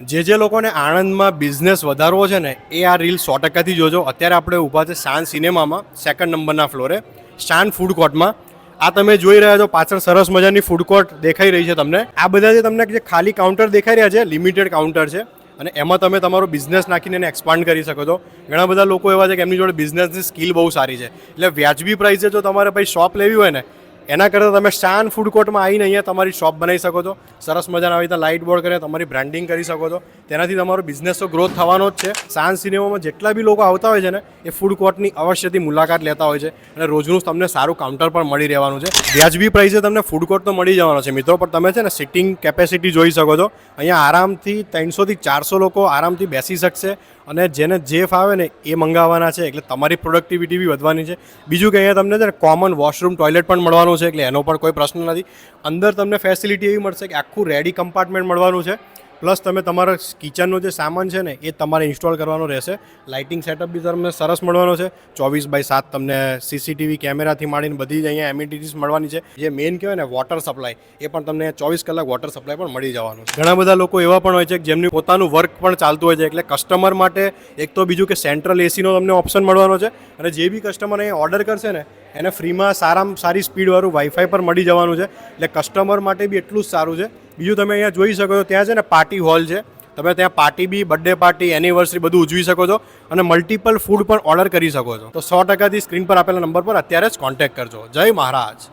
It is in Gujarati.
જે લોકોને આણંદમાં બિઝનેસ વધારવો છે ને એ આ રીલ 100%થી જોજો. અત્યારે આપણે ઊભા છે શાન સિનેમામાં, સેકન્ડ નંબરના ફ્લોરે, શાન ફૂડ કોર્ટમાં. આ તમે જોઈ રહ્યા છો પાછળ સરસ મજાની ફૂડ કોર્ટ દેખાઈ રહી છે તમને. આ બધા જે તમને જે ખાલી કાઉન્ટર દેખાઈ રહ્યા છે લિમિટેડ કાઉન્ટર છે અને એમાં તમે તમારો બિઝનેસ નાખીને એને એક્સપાન્ડ કરી શકો છો. ઘણા બધા લોકો એવા છે કે એમની જોડે બિઝનેસની સ્કિલ બહુ સારી છે, એટલે વ્યાજબી પ્રાઇસે જો તમારે ભાઈ શોપ લેવી હોય ને એના કરતાં તમે શાન ફૂડ કોર્ટમાં આવીને અહીંયા તમારી શોપ બનાવી શકો છો. સરસ મજાના આવી રીતે લાઇટ બોર્ડ કરીને તમારી બ્રાન્ડિંગ કરી શકો છો. તેનાથી તમારો બિઝનેસ તો ગ્રોથ થવાનો જ છે. શાન સિનેમામાં જેટલા બી લોકો આવતા હોય છે ને એ ફૂડ કોર્ટની અવશ્યથી મુલાકાત લેતા હોય છે અને રોજનું તમને સારું કાઉન્ટર પણ મળી રહેવાનું છે. વ્યાજબી પ્રાઇસે તમને ફૂડ કોર્ટ તો મળી જવાનો છે મિત્રો, પણ તમે છે ને સિટિંગ કેપેસિટી જોઈ શકો છો. અહીંયા આરામથી 300થી 400 લોકો આરામથી બેસી શકશે અને જેને જે ફાવે ને એ મંગાવવાના છે, એટલે તમારી પ્રોડક્ટિવિટી બી વધવાની છે. બીજું કે અહીંયા તમને છે ને કોમન વોશરૂમ ટોયલેટ પણ મળવાનું છે, એટલે એનો પણ કોઈ પ્રશ્ન નથી. અંદર તમને ફેસિલિટી એવી મળશે કે આખું રેડી કમ્પાર્ટમેન્ટ મળવાનું છે. પ્લસ તમે તમારા કિચનનો જે સામાન છે ને એ તમારે ઇન્સ્ટોલ કરવાનો રહેશે. લાઇટિંગ સેટઅપ બી તમને સરસ મળવાનો છે. 24/7 તમને સીસીટીવી કેમેરાથી માંડીને બધી જ અહીંયા એમિનિટીઝ મળવાની છે. જે મેઇન કહેવાય ને વોટર સપ્લાય, એ પણ તમને 24 કલાક વોટર સપ્લાય પણ મળી જવાનું છે. ઘણા બધા લોકો એવા પણ હોય છે કે જેમનું પોતાનું વર્ક પણ ચાલતું હોય છે, એટલે કસ્ટમર માટે એક તો બીજું કે સેન્ટ્રલ એસીનો તમને ઓપ્શન મળવાનો છે અને જે બી કસ્ટમર અહીંયા ઓર્ડર કરશે ને એને ફ્રીમાં સારામાં સારી સ્પીડવાળું વાઈફાઈ પર મળી જવાનું છે. એટલે કસ્ટમર માટે બી એટલું જ સારું છે. બીજું તમે અહીંયા જોઈ શકો છો ત્યાં છે ને પાર્ટી હોલ છે. તમે ત્યાં પાર્ટી બી, બર્થડે પાર્ટી, એનિવર્સરી બધું ઉજવી શકો છો અને મલ્ટિપલ ફૂડ પણ ઓર્ડર કરી શકો છો. તો 100%થી સ્ક્રીન પર આપેલા નંબર પર અત્યારે જ કોન્ટેક્ટ કરજો. જય મહારાજ.